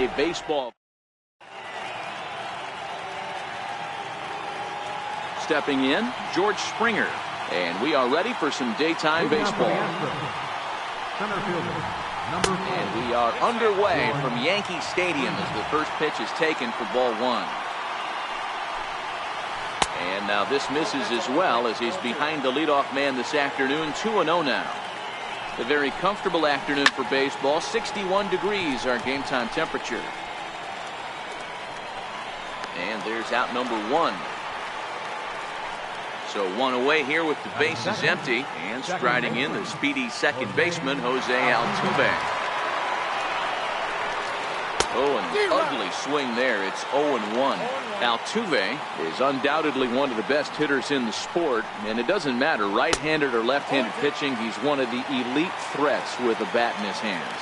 daytime baseball. Stepping in, George Springer. And we are ready for some daytime baseball. And we are underway from Yankee Stadium as the first pitch is taken for ball one. And now this misses as well as he's behind the leadoff man this afternoon. 2-0 now. A very comfortable afternoon for baseball. 61 degrees our game time temperature. And there's out number one. So one away here with the bases empty, and striding in the speedy second baseman Jose Altuve. Oh, an ugly swing there. It's 0-1. Altuve is undoubtedly one of the best hitters in the sport, and it doesn't matter right-handed or left-handed pitching. He's one of the elite threats with a bat in his hands.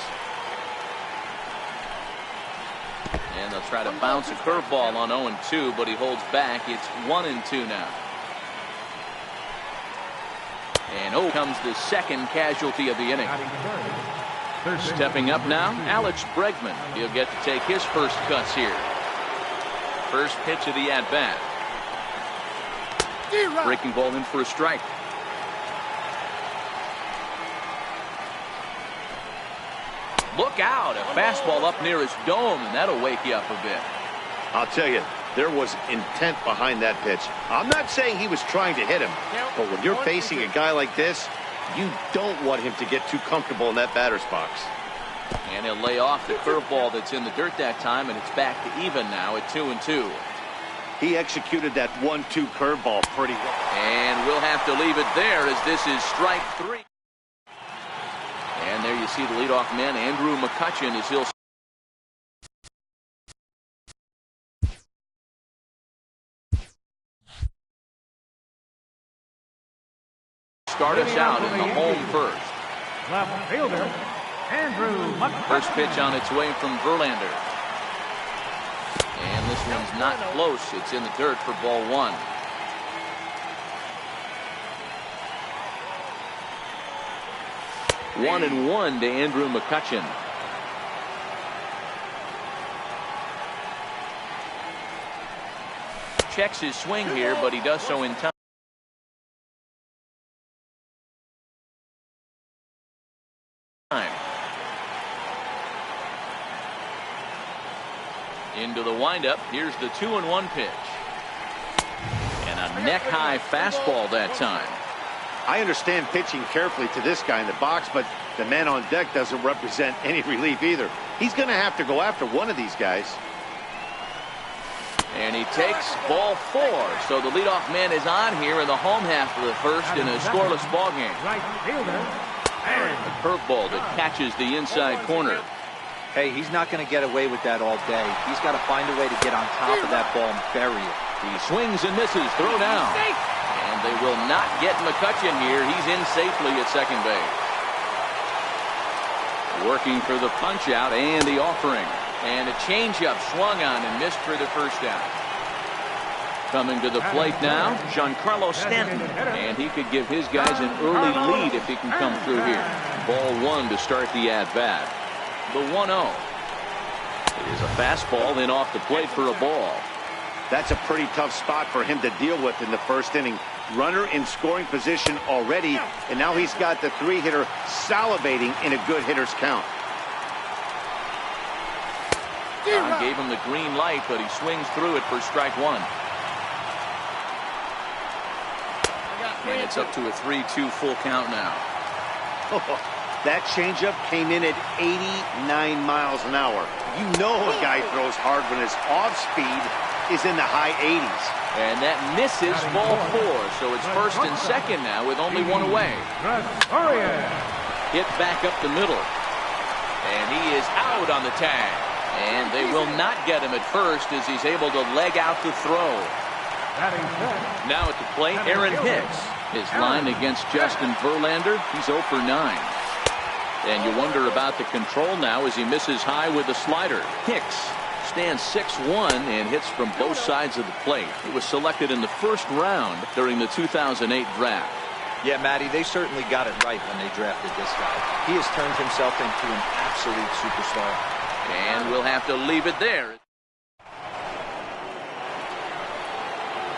And they'll try to bounce a curveball on 0-2, but he holds back. It's 1-2 now. And comes the second casualty of the inning. Stepping up now, Alex Bregman. He'll get to take his first cuts here. First pitch of the at-bat. Breaking ball in for a strike. Look out, a fastball up near his dome, and that'll wake you up a bit. I'll tell you, there was intent behind that pitch. I'm not saying he was trying to hit him, but when you're facing a guy like this, you don't want him to get too comfortable in that batter's box. And he'll lay off the curveball that's in the dirt that time, and it's back to even now at 2-2. He executed that 1-2 curveball pretty well. And we'll have to leave it there as this is strike three. And there you see the leadoff man, Andrew McCutchen, as he'll start us out in the home first. Left fielder, Andrew McCutchen. First pitch on its way from Verlander. And this one's not close. It's in the dirt for ball one. One and one to Andrew McCutchen. Checks his swing here, but he does so in time. Into the windup. Here's the 2-1 pitch. And a neck-high fastball that time. I understand pitching carefully to this guy in the box, but the man on deck doesn't represent any relief either. He's going to have to go after one of these guys. And he takes ball four. So the leadoff man is on here in the home half of the first in a scoreless ball game. Right fielder. A curveball that catches the inside corner. Hey, he's not going to get away with that all day. He's got to find a way to get on top of that ball and bury it. He swings and misses. Throw down. And they will not get McCutchen here. He's in safely at second base. Working for the punch out and the offering. And a changeup swung on and missed for the first out. Coming to the plate now, Giancarlo Stanton. And he could give his guys an early lead if he can come through here. Ball one to start the at-bat. The 1-0. It is a fastball in off the plate for a ball. That's a pretty tough spot for him to deal with in the first inning. Runner in scoring position already, and now he's got the three-hitter salivating in a good hitter's count. Don gave him the green light, but he swings through it for strike one. And it's up to a 3-2 full count now. That changeup came in at 89 miles an hour. You know a guy throws hard when his off-speed is in the high 80s. And that misses ball four, so it's first and second now with only one away. Hit back up the middle. And he is out on the tag. And they will not get him at first as he's able to leg out the throw. Now at the plate, Aaron Hicks. His line against Justin Verlander, he's 0 for 9. And you wonder about the control now as he misses high with the slider. Hicks stands 6'1" and hits from both sides of the plate. He was selected in the first round during the 2008 draft. Yeah, Matty, they certainly got it right when they drafted this guy. He has turned himself into an absolute superstar. And we'll have to leave it there.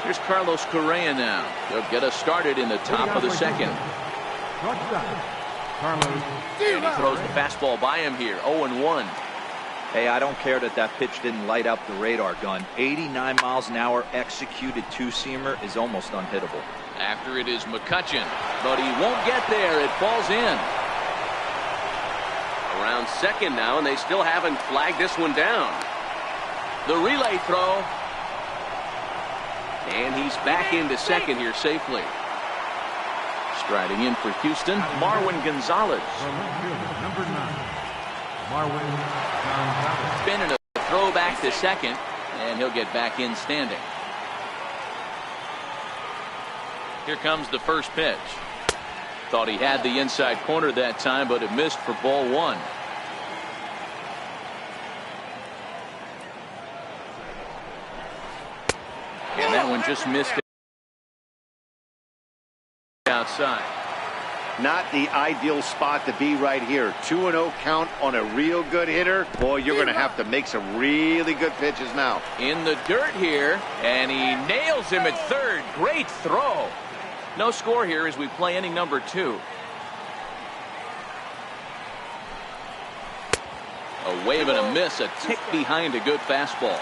Here's Carlos Correa now. He'll get us started in the top of the second. And he throws the fastball by him here. 0-1. Hey, I don't care that that pitch didn't light up the radar gun. 89 miles an hour executed two-seamer is almost unhittable. After it is McCutchen, but he won't get there. It falls in. Around second now, and they still haven't flagged this one down. The relay throw. And he's back into second here safely. Striding in for Houston, Marwin Gonzalez. Number 9, Marwin Gonzalez. Spinning a throw back to second, and he'll get back in standing. Here comes the first pitch. Thought he had the inside corner that time, but it missed for ball one. And that one just missed it outside. Not the ideal spot to be right here. 2-0 count on a real good hitter. Boy, you're going to have to make some really good pitches now. In the dirt here, and he nails him at third. Great throw. No score here as we play inning number 2. A wave and a miss, a tick behind a good fastball.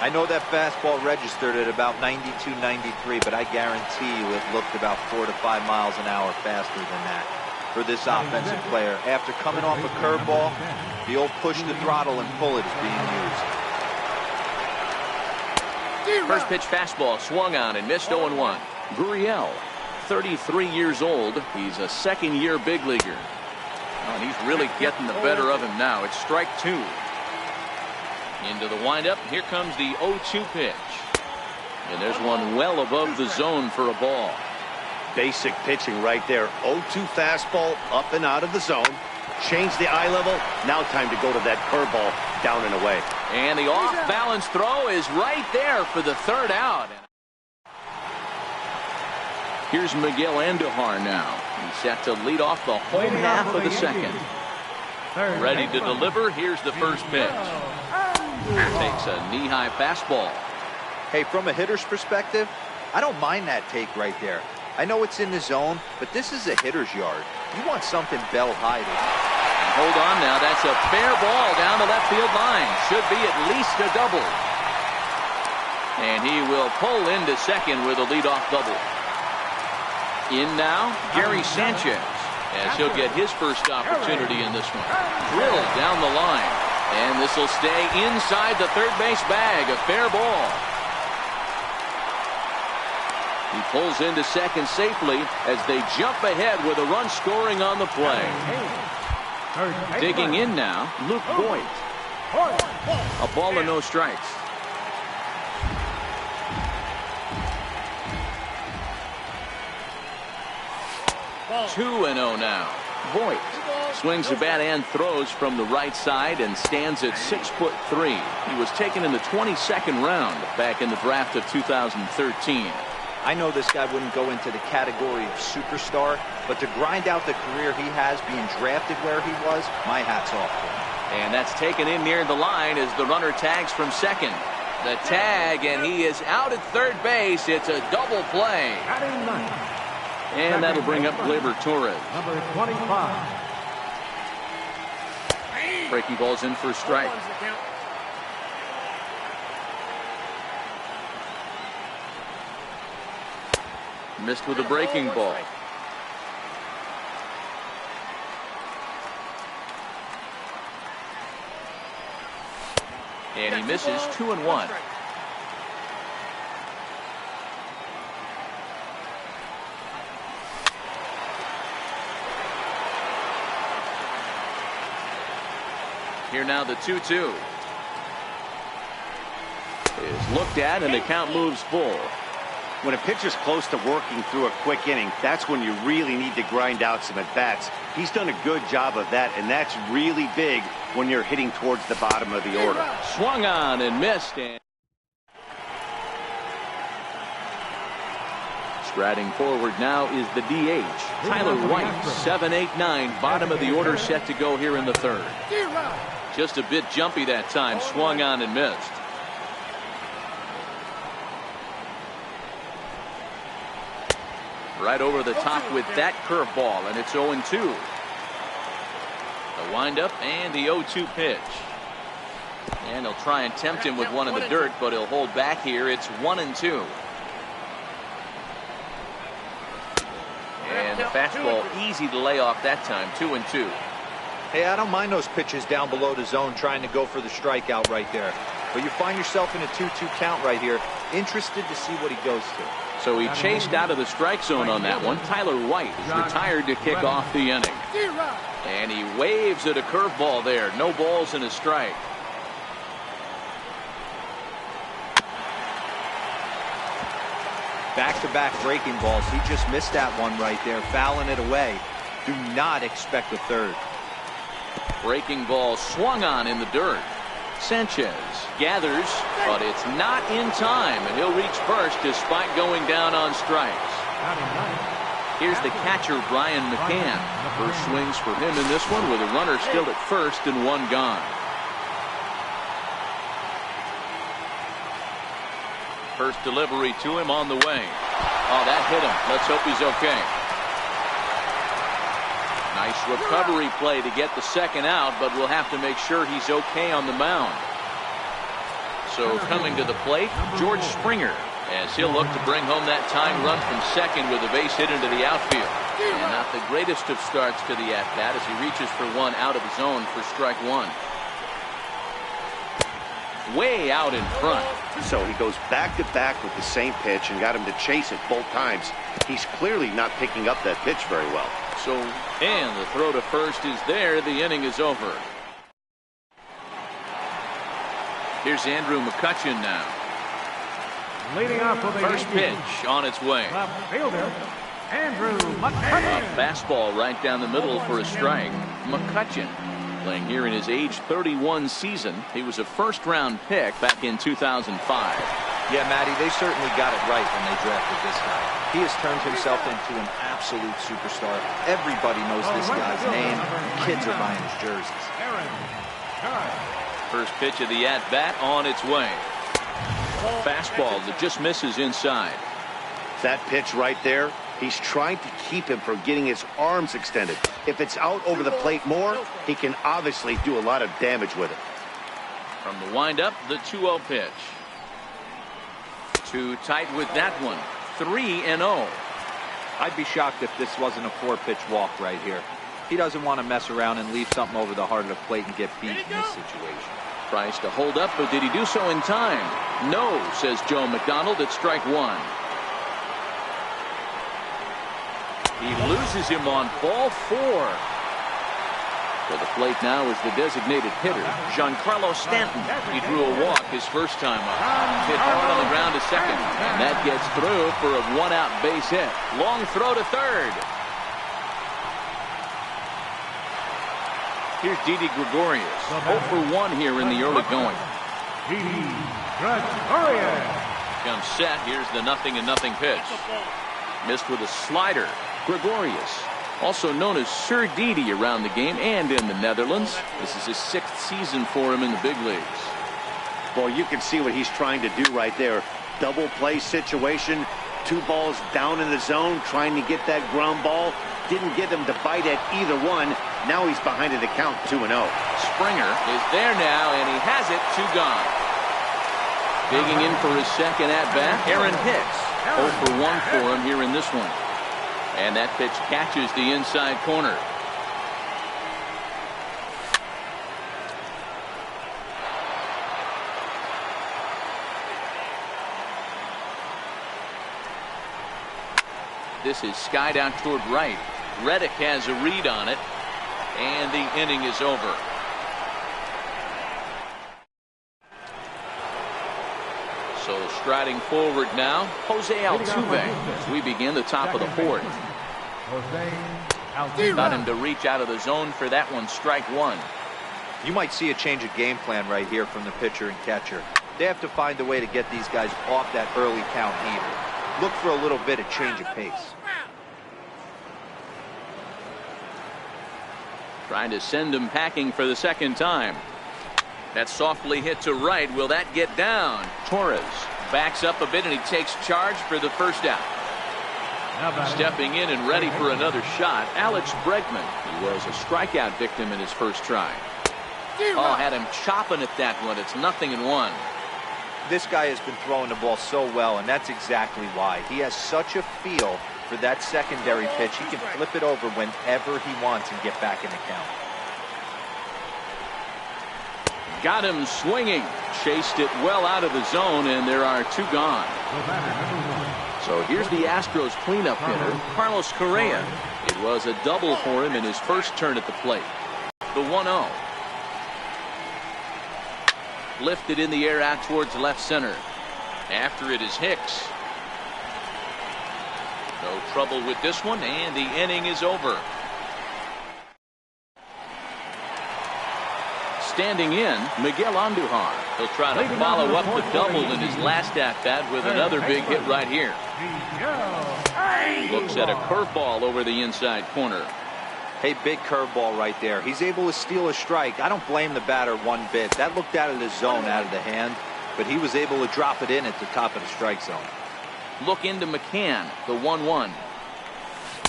I know that fastball registered at about 92, 93, but I guarantee you it looked about 4 to 5 miles an hour faster than that for this offensive player. After coming off a curveball, the old push the throttle and pull it is being used. First pitch fastball swung on and missed. 0-1. Gurriel, 33 years old. He's a second-year big leaguer. Oh, and he's really getting the better of him now. It's strike 2. Into the windup. Here comes the 0-2 pitch. And there's one well above the zone for a ball. Basic pitching right there. 0-2 fastball up and out of the zone. Change the eye level. Now time to go to that curveball down and away. And the off-balance throw is right there for the third out. Here's Miguel Andujar now. He's set to lead off the home half of the second. Ready to deliver. Here's the first pitch. Takes a knee-high fastball. Hey, from a hitter's perspective, I don't mind that take right there. I know it's in the zone, but this is a hitter's yard. You want something bell high to. Hold on now. That's a fair ball down the left field line. Should be at least a double. And he will pull into second with a leadoff double. In now, Gary Sanchez, as he'll get his first opportunity in this one. Drilled down the line. And this will stay inside the third base bag. A fair ball. He pulls into second safely as they jump ahead with a run scoring on the play. Digging in now, Luke Boyd. A ball and no strikes. 2-0 now. Voit swings the bat and throws from the right side and stands at 6'3". He was taken in the 22nd round back in the draft of 2013. I know this guy wouldn't go into the category of superstar, but to grind out the career he has being drafted where he was, my hat's off to him. And that's taken in near the line as the runner tags from second. The tag, and he is out at third base. It's a double play. And that'll bring up Gleyber Torres. Number 25. Breaking ball's in for a strike. Missed with a breaking ball. And he misses. 2-1. Here now the 2-2 is looked at and the count moves full. When a pitcher's close to working through a quick inning, that's when you really need to grind out some at-bats. He's done a good job of that, and that's really big when you're hitting towards the bottom of the order. Swung on and missed. And Striding forward now is the DH, Tyler White, 7-8-9, bottom of the order, set to go here in the third. Just a bit jumpy that time, swung on and missed. Right over the top with that curveball, and it's 0-2. The windup and the 0-2 pitch. And he'll try and tempt him with one in the dirt, but he'll hold back here. It's 1-2. And the fastball easy to lay off that time, 2-2. Hey, I don't mind those pitches down below the zone trying to go for the strikeout right there. But you find yourself in a 2-2 count right here. Interested to see what he goes to. So he chased out of the strike zone on that one. Tyler White is retired to kick off the inning. And he waves at a curveball there. No balls and a strike. Back-to-back breaking balls. He just missed that one right there, fouling it away. Do not expect a third. Breaking ball swung on in the dirt. Sanchez gathers, but it's not in time, and he'll reach first despite going down on strikes. Here's the catcher, Brian McCann. First swings for him in this one with a runner still at first and one gone. First delivery to him on the way. Oh, that hit him. Let's hope he's okay. Nice recovery play to get the second out, but we'll have to make sure he's okay on the mound. So coming to the plate, George Springer, as he'll look to bring home that tying run from second with a base hit into the outfield. And not the greatest of starts to the at-bat as he reaches for one out of his own for strike one. Way out in front. So he goes back-to-back with the same pitch and got him to chase it both times. He's clearly not picking up that pitch very well. So, and the throw to first is there. The inning is over. Here's Andrew McCutchen now. Leading off with the first pitch on its way. Left fielder, Andrew McCutchen. A fastball right down the middle for a strike. McCutchen playing here in his age 31 season. He was a first-round pick back in 2005. Yeah, Matty, they certainly got it right when they drafted this guy. He has turned himself into an absolute superstar. Everybody knows this guy's name. Kids are buying his jerseys. First pitch of the at-bat on its way. Fastball that just misses inside. That pitch right there, he's trying to keep him from getting his arms extended. If it's out over the plate more, he can obviously do a lot of damage with it. From the windup, the 2-0 pitch. Too tight with that one. 3-0. I'd be shocked if this wasn't a 4-pitch walk right here. He doesn't want to mess around and leave something over the heart of the plate and get beat in this situation. Tries to hold up, but did he do so in time? No, says Joe McDonald at strike one. He loses him on ball 4. To the plate now is the designated hitter, Giancarlo Stanton. He drew a walk his first time up. Hit hard on the ground to second. And that gets through for a one-out base hit. Long throw to third. Here's Didi Gregorius. 0 for 1 here in the early going. Didi Gregorius. Comes set. Here's the 0-0 pitch. Missed with a slider. Gregorius, also known as Sir Didi around the game and in the Netherlands. This is his 6th season for him in the big leagues. Well, you can see what he's trying to do right there. Double play situation. 2 balls down in the zone, trying to get that ground ball. Didn't get him to bite at either one. Now he's behind in the count, 2-0. Springer is there now, and he has it. 2 gone. Digging in for his second at-bat, Aaron Hicks. 0 for 1 for him here in this one. And that pitch catches the inside corner. This is skied out toward right. Reddick has a read on it, and the inning is over. So striding forward now, Jose Altuve as we begin the top of the 4th. Got him to reach out of the zone for that one, strike 1. You might see a change of game plan right here from the pitcher and catcher. They have to find a way to get these guys off that early count heater. look for a little bit of change of pace. Trying to send him packing for the second time. That's softly hit to right. Will that get down? Torres backs up a bit and he takes charge for the first out. Stepping in and ready for another shot, Alex Bregman. He was a strikeout victim in his first try. Oh, had him chopping at that one. It's 0-1. This guy has been throwing the ball so well, and that's exactly why. He has such a feel for that secondary pitch. He can flip it over whenever he wants and get back in the count. Got him swinging. Chased it well out of the zone, and there are 2 gone. So here's the Astros cleanup hitter, Carlos Correa. It was a double for him in his first turn at the plate. The 1-0. Lifted in the air out towards left center. After it is Hicks. No trouble with this one, and the inning is over. Standing in, Miguel Andujar. He'll try to follow up the double in his last at-bat with another big hit right here. Looks at a curveball over the inside corner. Hey, big curveball right there. He's able to steal a strike. I don't blame the batter one bit. That looked out of the zone, out of the hand, but he was able to drop it in at the top of the strike zone. Look into McCann, the 1-1.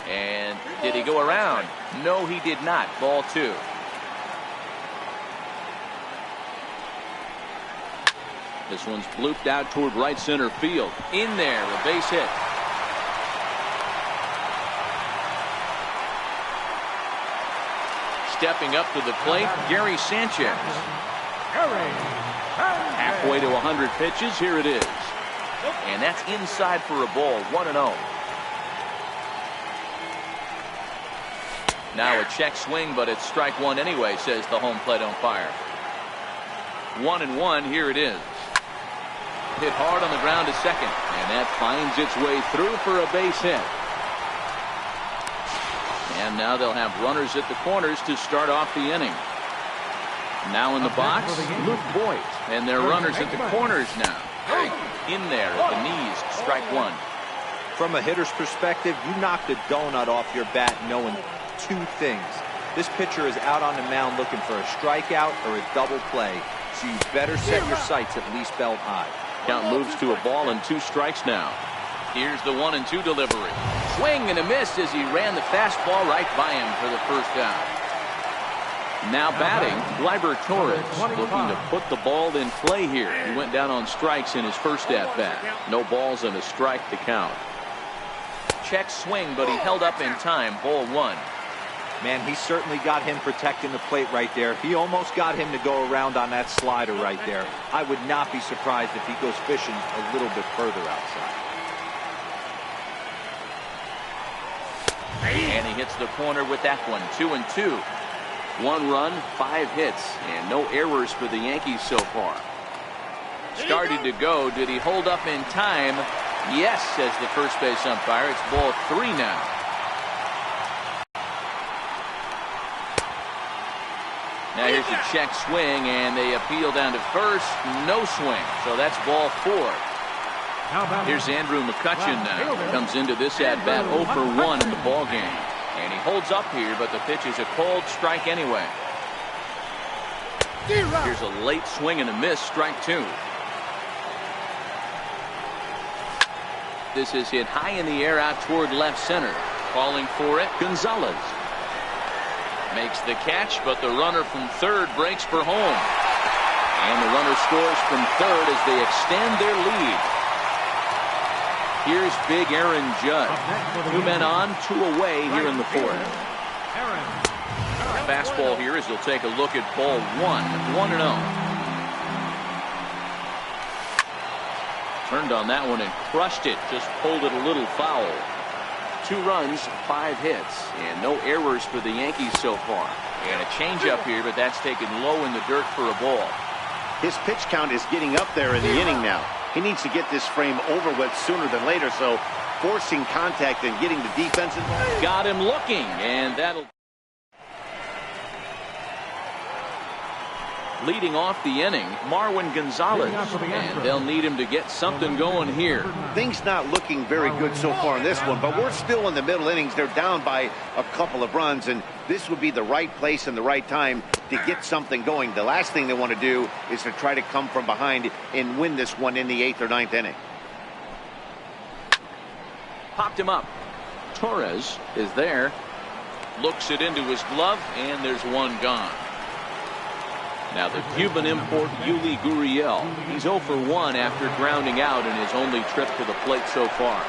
And did he go around? No, he did not. Ball 2. This one's blooped out toward right center field. In there, a base hit. Stepping up to the plate, Gary Sanchez. Halfway to 100 pitches, here it is. And that's inside for a ball, 1-0. Now a check swing, but it's strike 1 anyway, says the home plate umpire. 1-1, here it is. Hit hard on the ground to second, and that finds its way through for a base hit. And now they'll have runners at the corners to start off the inning. Now in the box, Luke Boyd, and their runners at the corners now. In there at the knees, strike 1. From a hitter's perspective, you knocked a donut off your bat knowing 2 things. This pitcher is out on the mound looking for a strikeout or a double play, so you better set your sights at least belt high. Count moves to a ball and 2 strikes now. Here's the 1-2 delivery. Swing and a miss as he ran the fastball right by him for the first out. Now batting, Gleyber Torres, looking to put the ball in play here. He went down on strikes in his first at-bat. No balls and a strike to count. Check swing, but he held up in time. Ball 1. Man, he certainly got him protecting the plate right there. He almost got him to go around on that slider right there. I would not be surprised if he goes fishing a little bit further outside. And he hits the corner with that one. 2-2. 1 run, 5 hits, and no errors for the Yankees so far. Started to go. Did he hold up in time? Yes, says the first base umpire. It's ball 3 now. Now here's a check swing, and they appeal down to first. No swing, so that's ball 4. Here's Andrew McCutchen now. Comes into this at-bat 0 for 1 in the ball game. And he holds up here, but the pitch is a cold strike anyway. Here's a late swing and a miss, strike 2. This is hit high in the air out toward left center. Calling for it, Gonzalez. Makes the catch, but the runner from third breaks for home. And the runner scores from third as they extend their lead. Here's big Aaron Judd. 2 men on, 2 away here in the 4th. Fastball here as he'll take a look at ball 1. 1-0. Turned on that one and crushed it. Just pulled it a little foul. 2 runs, 5 hits, and no errors for the Yankees so far. And a changeup here, but that's taken low in the dirt for a ball. His pitch count is getting up there in the inning now. He needs to get this frame over with sooner than later, so forcing contact and getting the defense involved. Got him looking, and that'll... Leading off the inning, Marwin Gonzalez, and they'll need him to get something going here. Things not looking very good so far in this one, but we're still in the middle innings. They're down by a couple of runs, and this would be the right place and the right time to get something going. The last thing they want to do is to try to come from behind and win this one in the 8th or 9th inning. Popped him up. Torres is there. Looks it into his glove, and there's one gone. Now the Cuban import Yuli Gurriel. He's 0 for 1 after grounding out in his only trip to the plate so far.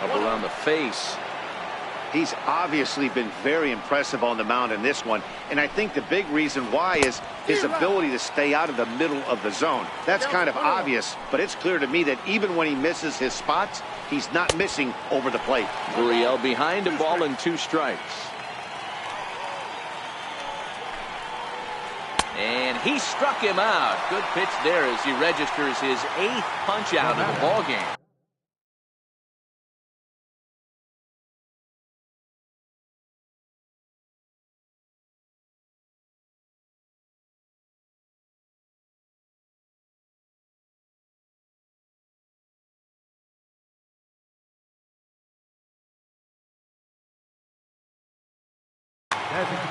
Up around the face. He's obviously been very impressive on the mound in this one, and I think the big reason why is his ability to stay out of the middle of the zone. That's kind of obvious, but it's clear to me that even when he misses his spots, he's not missing over the plate. Gurriel behind a ball and 2 strikes. And he struck him out. Good pitch there as he registers his 8th punch out of the ball game.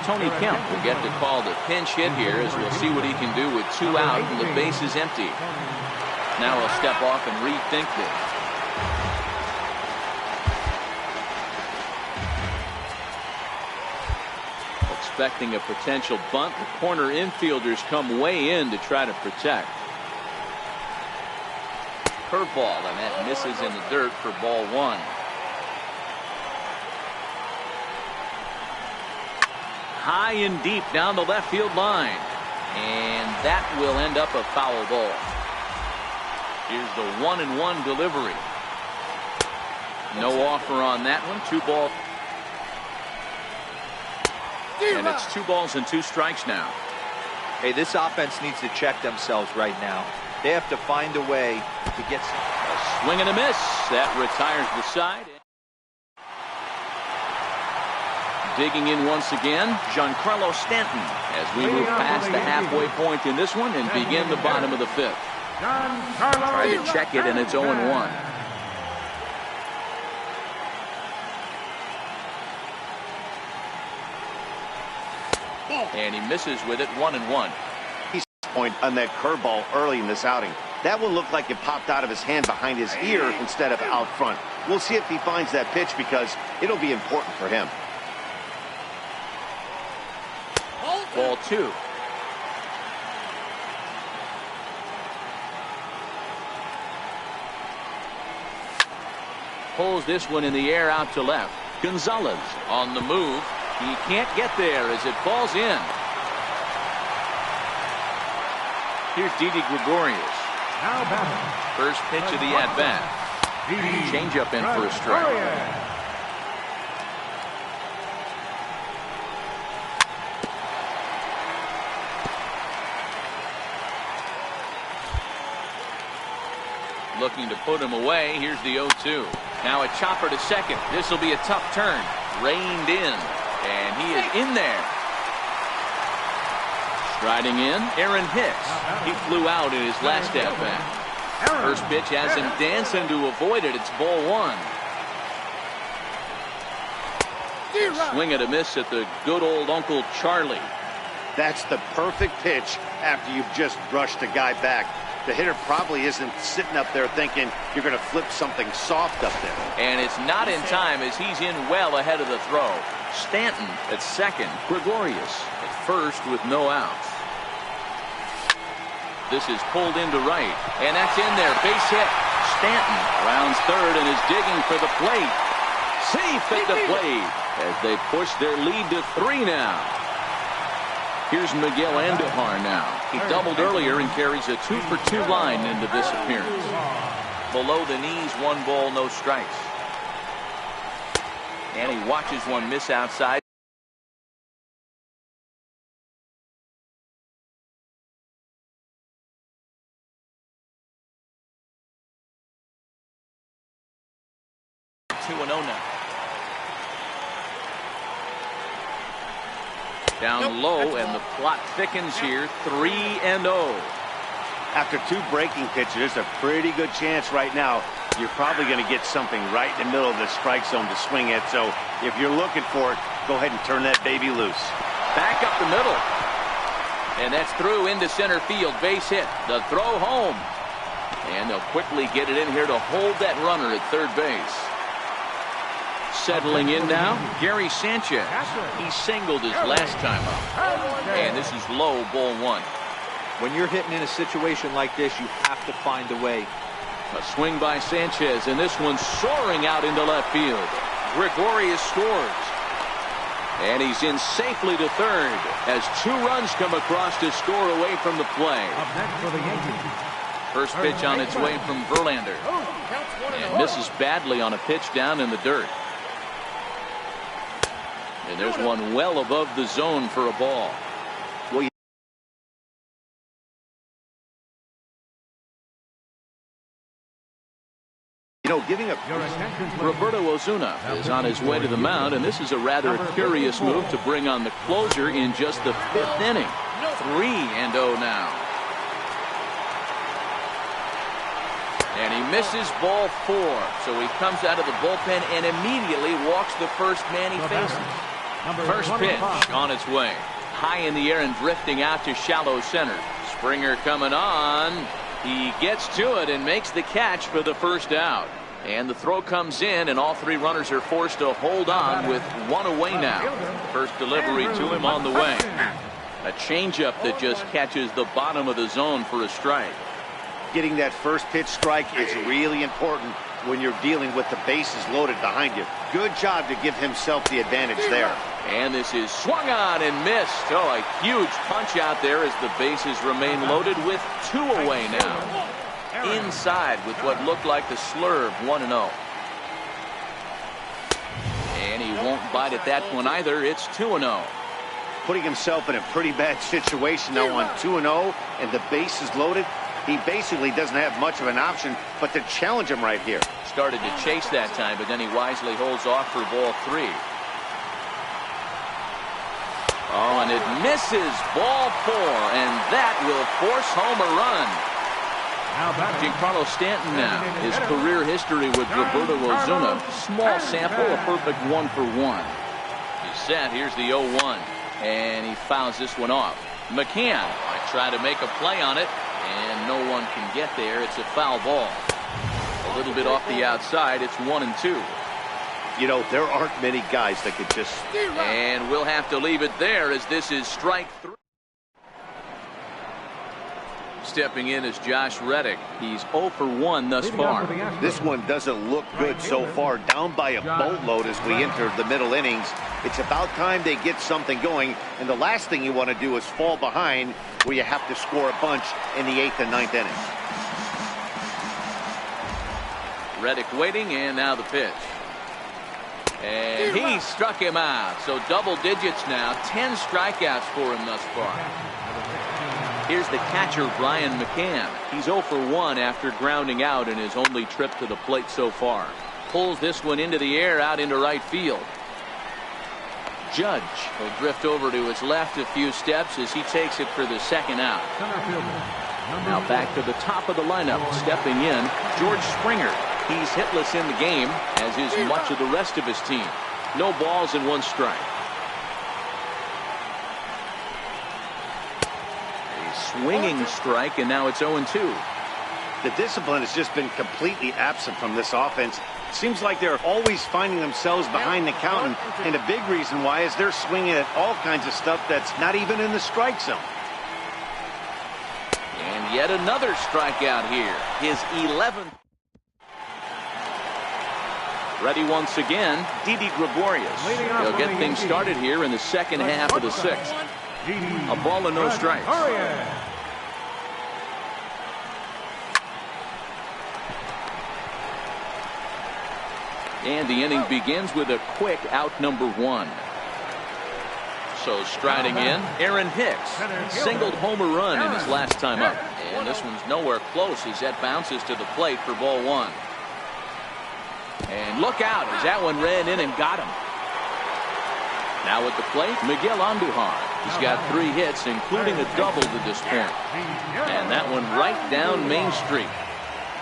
Tony Kemp will get the call to pinch hit here as we'll see what he can do with 2 out and the base is empty. Now he'll step off and rethink this. Expecting a potential bunt, the corner infielders come way in to try to protect. Curveball, and that misses in the dirt for ball 1. High and deep down the left field line. And that will end up a foul ball. Here's the 1-1 delivery. No offer on that one. 2 ball. And it's 2 balls and 2 strikes now. Hey, this offense needs to check themselves right now. They have to find a way to get a swing and a miss. That retires the side. Digging in once again, Giancarlo Stanton, as we move past the halfway point in this one and begin the bottom of the 5th. Try to check it, and it's 0-1. And he misses with it, 1-1. He's point on that curveball early in this outing. That one looked like it popped out of his hand behind his ear instead of out front. We'll see if he finds that pitch because it'll be important for him. Ball 2. Pulls this one in the air out to left. Gonzalez on the move. He can't get there as it falls in. Here's Didi Gregorius. First pitch of the at-bat. Change up in for a strike. Looking to put him away. Here's the 0-2. Now a chopper to second. This will be a tough turn. Reined in. And he is in there. Striding in, Aaron Hicks. He flew out in his last at-bat. First pitch has him dancing to avoid it. It's ball 1. Swing and a miss at the good old Uncle Charlie. That's the perfect pitch after you've just brushed a guy back. The hitter probably isn't sitting up there thinking you're going to flip something soft up there. And it's not in time as he's in well ahead of the throw. Stanton at second. Gregorius at first with no outs. This is pulled into right. And that's in there. Base hit. Stanton rounds third and is digging for the plate. Safe at the plate as they push their lead to 3 now. Here's Miguel Andujar now. He doubled earlier and carries a 2-for-2 line into this appearance. Below the knees, 1 ball, no strikes. And he watches one miss outside. Down low, and the plot thickens here. 3-0. After 2 breaking pitches, there's a pretty good chance right now you're probably going to get something right in the middle of the strike zone to swing at. So if you're looking for it, go ahead and turn that baby loose. Back up the middle. And that's through into center field. Base hit. The throw home. And they'll quickly get it in here to hold that runner at third base. Settling in now, Gary Sanchez. He singled his last time up. And this is low, ball 1. When you're hitting in a situation like this, you have to find a way. A swing by Sanchez, and this one's soaring out into left field. Gregorius scores. And he's in safely to third as 2 runs come across to score away from the play. Up next for the Yankees. First pitch on its way from Verlander. And misses badly on a pitch down in the dirt. And there's one well above the zone for a ball. Well, you know, giving up. Roberto Osuna is on his way to the mound, and this is a rather curious move to bring on the closer in just the 5th inning. 3-0 now. And he misses ball 4. So he comes out of the bullpen and immediately walks the first man he faces. First pitch on its way. High in the air and drifting out to shallow center. Springer coming on. He gets to it and makes the catch for the first out. And the throw comes in, and all 3 runners are forced to hold on with 1 away now. First delivery to him on the way. A changeup that just catches the bottom of the zone for a strike. Getting that first pitch strike is really important when you're dealing with the bases loaded behind you. Good job to give himself the advantage there. And this is swung on and missed. Oh, a huge punch out there as the bases remain loaded with 2 away now. Inside with what looked like the slurve, 1-0. And he won't bite at that one either. It's 2-0. Putting himself in a pretty bad situation now on 2-0 and the bases loaded. He basically doesn't have much of an option but to challenge him right here. Started to chase that time, but then he wisely holds off for ball 3. Oh, and it misses ball 4, and that will force home a run. Giancarlo Stanton now. His career history with Roberto Osuna. Small sample, a perfect 1-for-1. He's set. Here's the 0-1. And he fouls this one off. McCann might try to make a play on it, and no one can get there. It's a foul ball. A little bit off the outside. It's 1-2. You know, there aren't many guys that could just... And we'll have to leave it there as this is strike 3. Stepping in is Josh Reddick. He's 0-for-1 thus far. This one doesn't look good so far. Down by a boatload as we enter the middle innings. It's about time they get something going. And the last thing you want to do is fall behind where you have to score a bunch in the 8th and 9th innings. Reddick waiting, and now the pitch. And he struck him out. So double digits now. 10 strikeouts for him thus far. Here's the catcher, Brian McCann. He's 0-for-1 after grounding out in his only trip to the plate so far. Pulls this one into the air out into right field. Judge will drift over to his left a few steps as he takes it for the second out. Now back to the top of the lineup. Stepping in, George Springer. He's hitless in the game, as is much of the rest of his team. No balls and 1 strike. Swinging strike, and now it's 0-2. The discipline has just been completely absent from this offense. Seems like they're always finding themselves behind the count, and a big reason why is they're swinging at all kinds of stuff that's not even in the strike zone. And yet another strikeout here. His 11th. Ready once again, Didi Gregorius. He'll get things started here in the second half of the 6th. A ball and no strikes. And the inning begins with a quick out number 1. So striding in, Aaron Hicks singled homer run in his last time up. And this one's nowhere close as that bounces to the plate for ball 1. And look out as that one ran in and got him. Now at the plate, Miguel Andujar. He's got 3 hits, including a double to this point. And that one right down Main Street.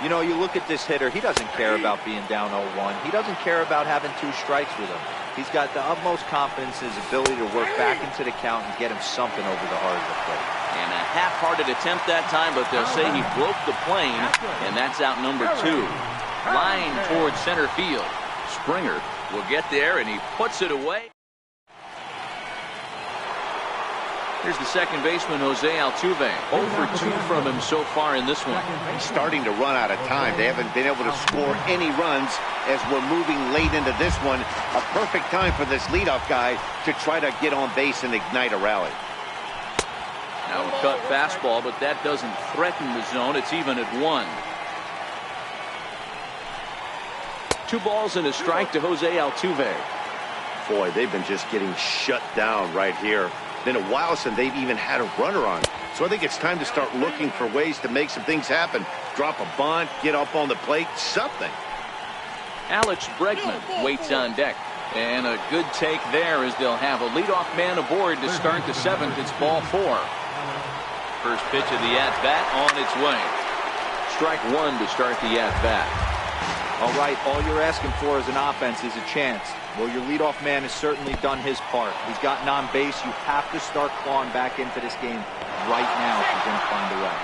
You know, you look at this hitter, he doesn't care about being down 0-1. He doesn't care about having 2 strikes with him. He's got the utmost confidence in his ability to work back into the count and get him something over the heart of the plate. And a half-hearted attempt that time, but they'll say he broke the plane, and that's out number 2. Line towards center field. Springer will get there, and he puts it away. Here's the second baseman, Jose Altuve. 0 for 2 from him so far in this one. He's starting to run out of time. They haven't been able to score any runs as we're moving late into this one. A perfect time for this leadoff guy to try to get on base and ignite a rally. Now a cut fastball, but that doesn't threaten the zone. It's even at 1. 2 balls and a strike to Jose Altuve. Boy, they've been just getting shut down right here. Been a while since they've even had a runner on. So I think it's time to start looking for ways to make some things happen. Drop a bunt, get up on the plate, something. Alex Bregman waits on deck. And a good take there as they'll have a leadoff man aboard to start the 7th. It's ball 4. First pitch of the at-bat on its way. Strike 1 to start the at-bat. All right, all you're asking for as an offense is a chance. Well, your leadoff man has certainly done his part. He's gotten on base. You have to start clawing back into this game right now if you're going to find a way.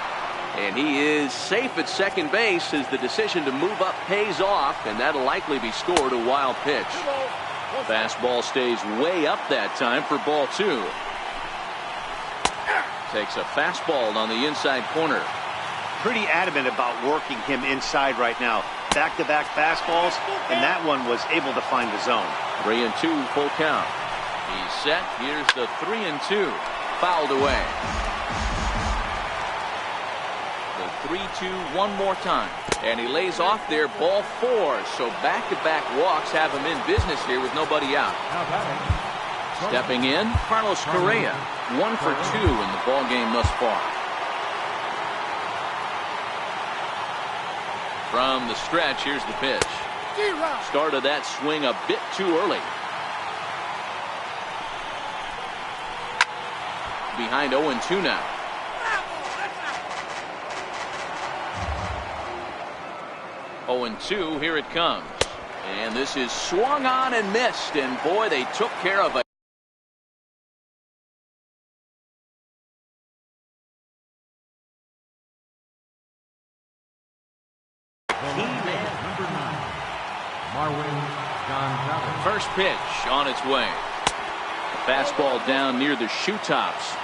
And he is safe at second base as the decision to move up pays off, and that'll likely be scored. A wild pitch. Fastball stays way up that time for ball 2. Takes a fastball on the inside corner. Pretty adamant about working him inside right now. Back-to-back fastballs, and that one was able to find the zone. 3-2 full count. He's set. Here's the 3-2. Fouled away. The 3-2 one more time. And he lays off there, ball 4. So back-to-back walks have him in business here with nobody out. Stepping in, Carlos Correa. 1 for 2 in the ball game thus far. From the stretch, here's the pitch. Started that swing a bit too early. Behind 0-2 now. Oh, 2, here it comes. And this is swung on and missed. And boy, they took care of it. First pitch on its way. A fastball down near the shoe tops.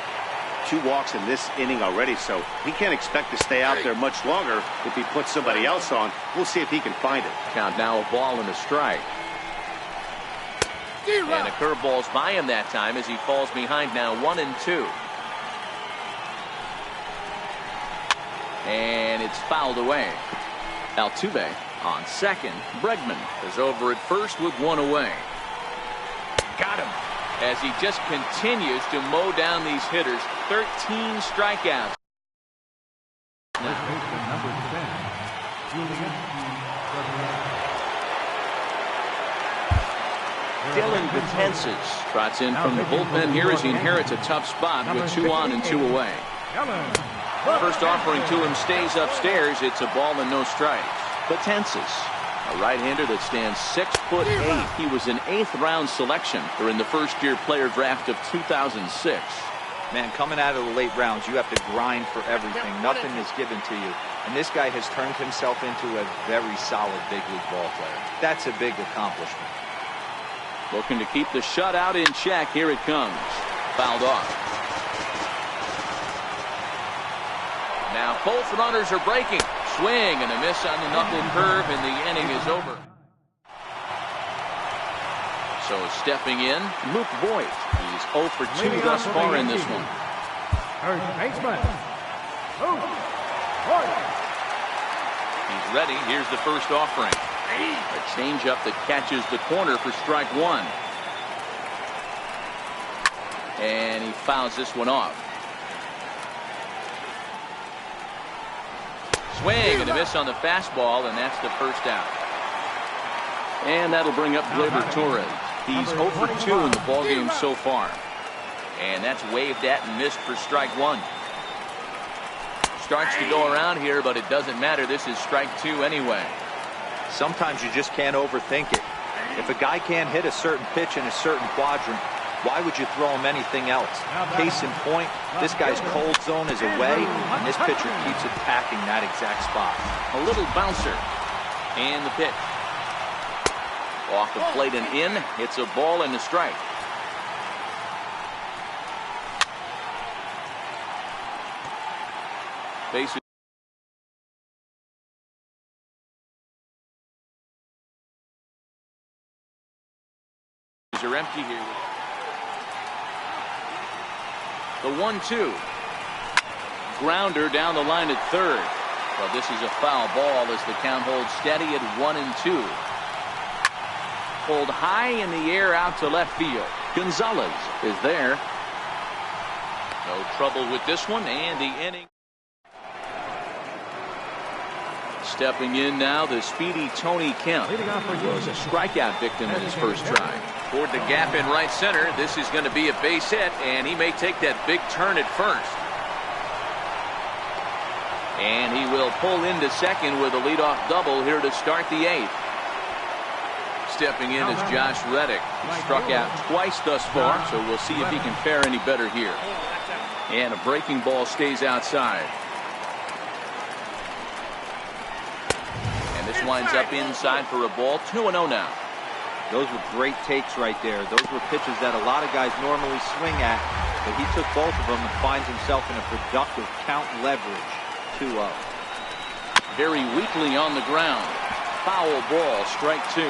2 walks in this inning already, so he can't expect to stay out there much longer if he puts somebody else on. We'll see if he can find it. Count now a ball and a strike. And a curveball's by him that time as he falls behind now 1-2. And it's fouled away. Altuve on second. Bregman is over at first with 1 away. Got him as he just continues to mow down these hitters. 13 strikeouts. Dylan Betances trots in from the bullpen here as he inherits a tough spot with 2 on and 2 away. First offering to him stays upstairs. It's a ball and no strikes. Betances, a right-hander that stands 6'8". He was an 8th-round selection during the first-year player draft of 2006. Man, coming out of the late rounds, you have to grind for everything. Nothing is given to you. And this guy has turned himself into a very solid big league ball player. That's a big accomplishment. Looking to keep the shutout in check. Here it comes. Fouled off. Now both runners are breaking. Swing and a miss on the knuckle curve, and the inning is over. So stepping in, Luke Voigt. He's 0 for 2 thus far in this one. Third baseman, Luke Voigt. He's ready. Here's the first offering. A changeup that catches the corner for strike 1. And he fouls this one off. Swing and a miss on the fastball, and that's the first out. And that'll bring up Gleyber Torres. He's 0 for 2 in the ballgame so far. And that's waved at and missed for strike one. Starts to go around here, but it doesn't matter. This is strike two anyway. Sometimes you just can't overthink it. If a guy can't hit a certain pitch in a certain quadrant, why would you throw him anything else? Case in point, this guy's cold zone is away, and this pitcher keeps attacking that exact spot. A little bouncer. And the pitch. Off the plate and in. It's a ball and a strike. Bases are empty here. The 1-2. Grounder down the line at third. Well, this is a foul ball as the count holds steady at 1-2. Pulled high in the air out to left field. Gonzalez is there. No trouble with this one, and the inning. Stepping in now, the speedy Tony Kemp was a strikeout victim in his first try. Toward the gap in right center. This is going to be a base hit, and he may take that big turn at first. And he will pull into second with a leadoff double here to start the eighth. Stepping in is Josh Reddick. He struck out twice thus far, so we'll see if he can fare any better here. And a breaking ball stays outside. And this winds up inside for a ball. 2-0 now. Those were great takes right there. Those were pitches that a lot of guys normally swing at, but he took both of them and finds himself in a productive count leverage. 2-0. Very weakly on the ground. Foul ball, strike two.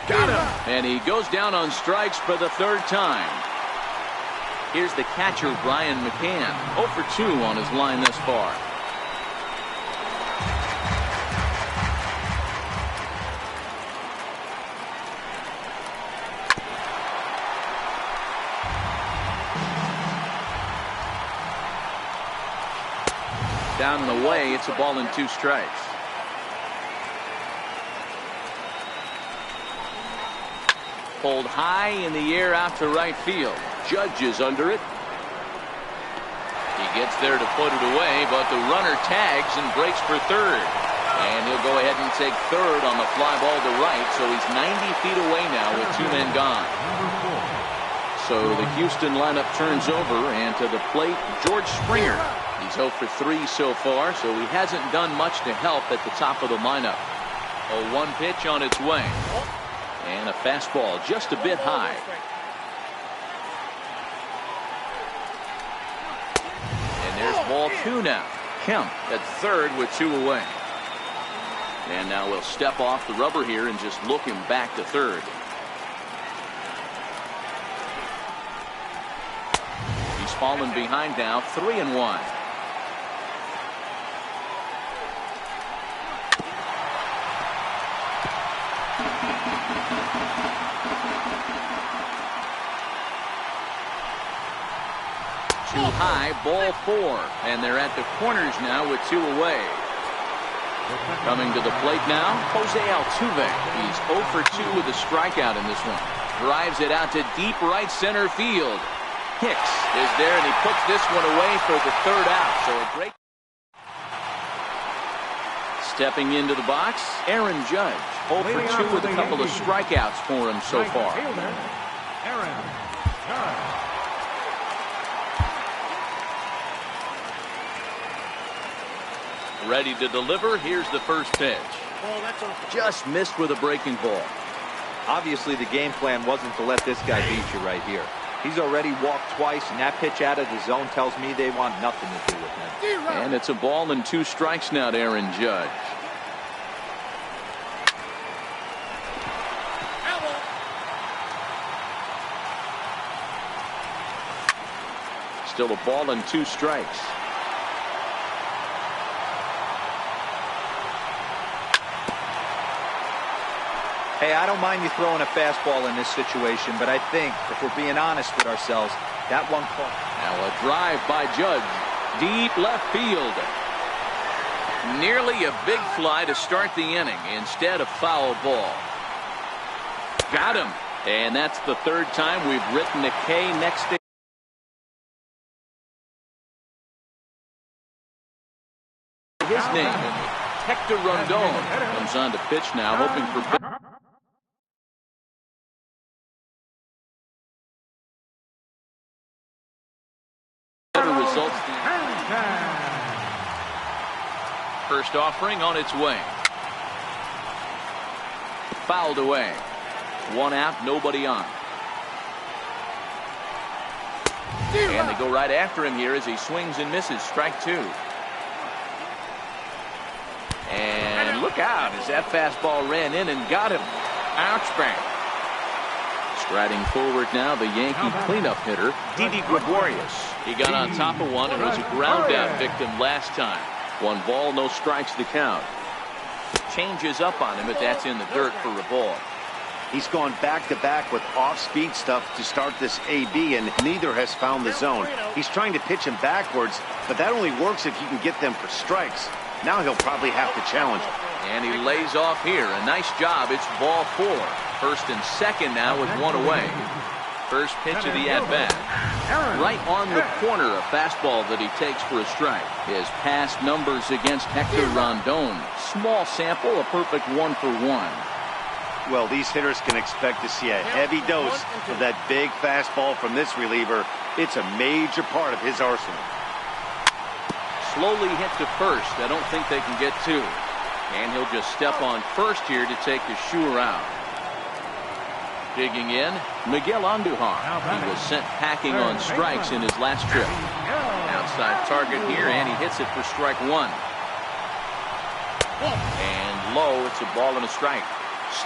Got him. And he goes down on strikes for the third time. Here's the catcher, Brian McCann. 0 for 2 on his line thus far. Down and away, it's a ball and 2 strikes. Pulled high in the air out to right field. Judge is under it. He gets there to put it away, but the runner tags and breaks for third. And he'll go ahead and take third on the fly ball to right, so he's 90 feet away now with 2 men gone. So the Houston lineup turns over, and to the plate, George Springer. He's 0 for 3 so far, so he hasn't done much to help at the top of the lineup. A 1 pitch on its way. And a fastball just a bit high. And there's ball 2 now. Kemp at third with 2 away. And now we'll step off the rubber here and just look him back to third. He's fallen behind now, 3-1. Too high, ball 4, and they're at the corners now with 2 away. Coming to the plate now, Jose Altuve. He's 0 for 2 with a strikeout in this one. Drives it out to deep right center field. Hicks is there, and he puts this one away for the third out. So a great. Stepping into the box, Aaron Judge. 0 for 2 with a couple of strikeouts for him so far. Aaron Judge. Ready to deliver. Here's the first pitch. Just missed with a breaking ball. Obviously, the game plan wasn't to let this guy beat you right here. He's already walked twice, and that pitch out of the zone tells me they want nothing to do with him. And it's a ball and 2 strikes now to Aaron Judge. Still a ball and 2 strikes. Hey, I don't mind you throwing a fastball in this situation, but I think, if we're being honest with ourselves, that one call. Now a drive by Judge. Deep left field. Nearly a big fly to start the inning instead of foul ball. Got him. And that's the third time we've written a K next to his name. Hector Rondon comes on to pitch now, hoping for better results. First offering on its way. Fouled away. 1 out, nobody on. And they go right after him here as he swings and misses. Strike 2. And look out as that fastball ran in and got him. Ouch bang. Striding forward now, the Yankee cleanup hitter, Didi Gregorius. He got on top of one and was a ground out victim last time. 1 ball, no strikes the count. Changes up on him, but that's in the dirt for a ball. He's gone back-to-back with off-speed stuff to start this AB, and neither has found the zone. He's trying to pitch him backwards, but that only works if you can get them for strikes. Now he'll probably have to challenge him. And he lays off here. A nice job. It's ball 4. First and second now with 1 away. First pitch of the at-bat. Right on the corner, a fastball that he takes for a strike. His past numbers against Hector Rondon. Small sample, a perfect 1-for-1. Well, these hitters can expect to see a heavy dose of that big fastball from this reliever. It's a major part of his arsenal. Slowly hit to first. I don't think they can get 2. And he'll just step on first here to take a sure out. Digging in, Miguel Andujar. He was sent packing on strikes in his last trip. Outside target here, and he hits it for strike 1. And low, it's a ball and a strike.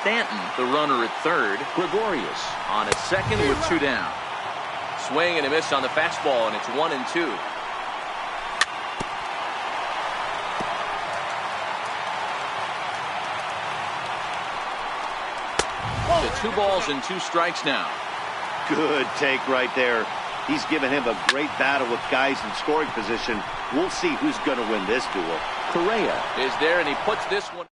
Stanton, the runner at third. Gregorius on at second with 2 down. Swing and a miss on the fastball, and it's 1-2. To 2 balls and 2 strikes now. Good take right there. He's given him a great battle with guys in scoring position. We'll see who's going to win this duel. Correa is there, and he puts this one.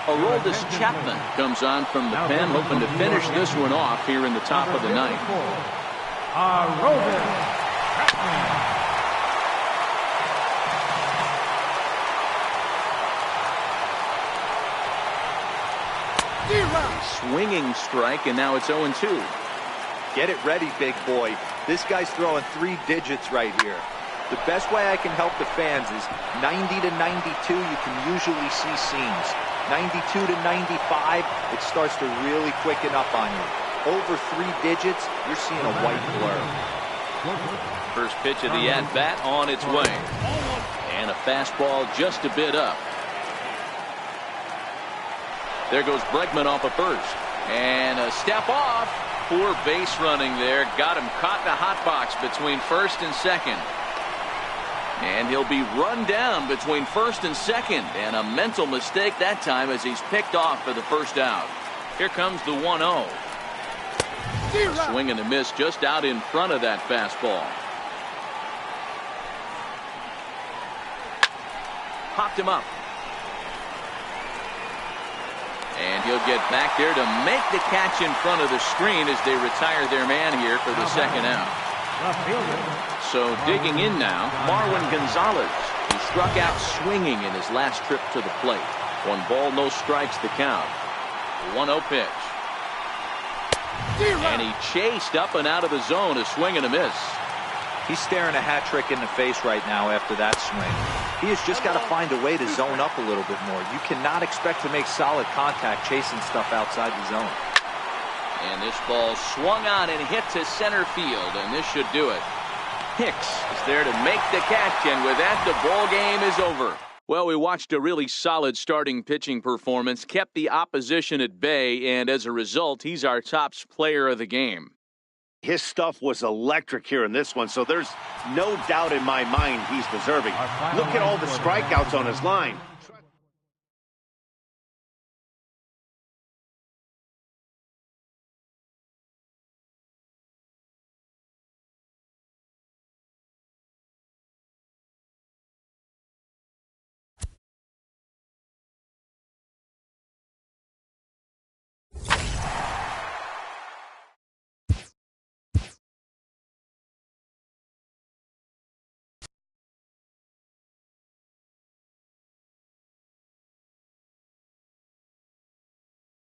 Aroldis Chapman comes on from the pen, hoping to finish this one off here in the top of the ninth. Aroldis Chapman. Swinging strike, and now it's 0-2. Get it ready, big boy. This guy's throwing 3 digits right here. The best way I can help the fans is 90 to 92, you can usually see seams. 92 to 95, it starts to really quicken up on you. Over 3 digits, you're seeing a white blur. First pitch of the at-bat on its way. And a fastball just a bit up. There goes Bregman off of first. And a step off. Poor base running there. Got him caught in a hot box between first and second. And he'll be run down between first and second. And a mental mistake that time as he's picked off for the first out. Here comes the 1-0. Swing and a miss just out in front of that fastball. Popped him up. And he'll get back there to make the catch in front of the screen as they retire their man here for the second out. So digging in now, Marwin Gonzalez. He struck out swinging in his last trip to the plate. 1 ball, no strikes the count. 1-0 pitch. And he chased up and out of the zone, a swing and a miss. He's staring a hat trick in the face right now after that swing. He has just got to find a way to zone up a little bit more. You cannot expect to make solid contact chasing stuff outside the zone. And this ball swung on and hit to center field, and this should do it. Hicks is there to make the catch, and with that, the ball game is over. Well, we watched a really solid starting pitching performance, kept the opposition at bay, and as a result, he's our top player of the game. His stuff was electric here in this one, so there's no doubt in my mind he's deserving. Look at all the strikeouts on his line.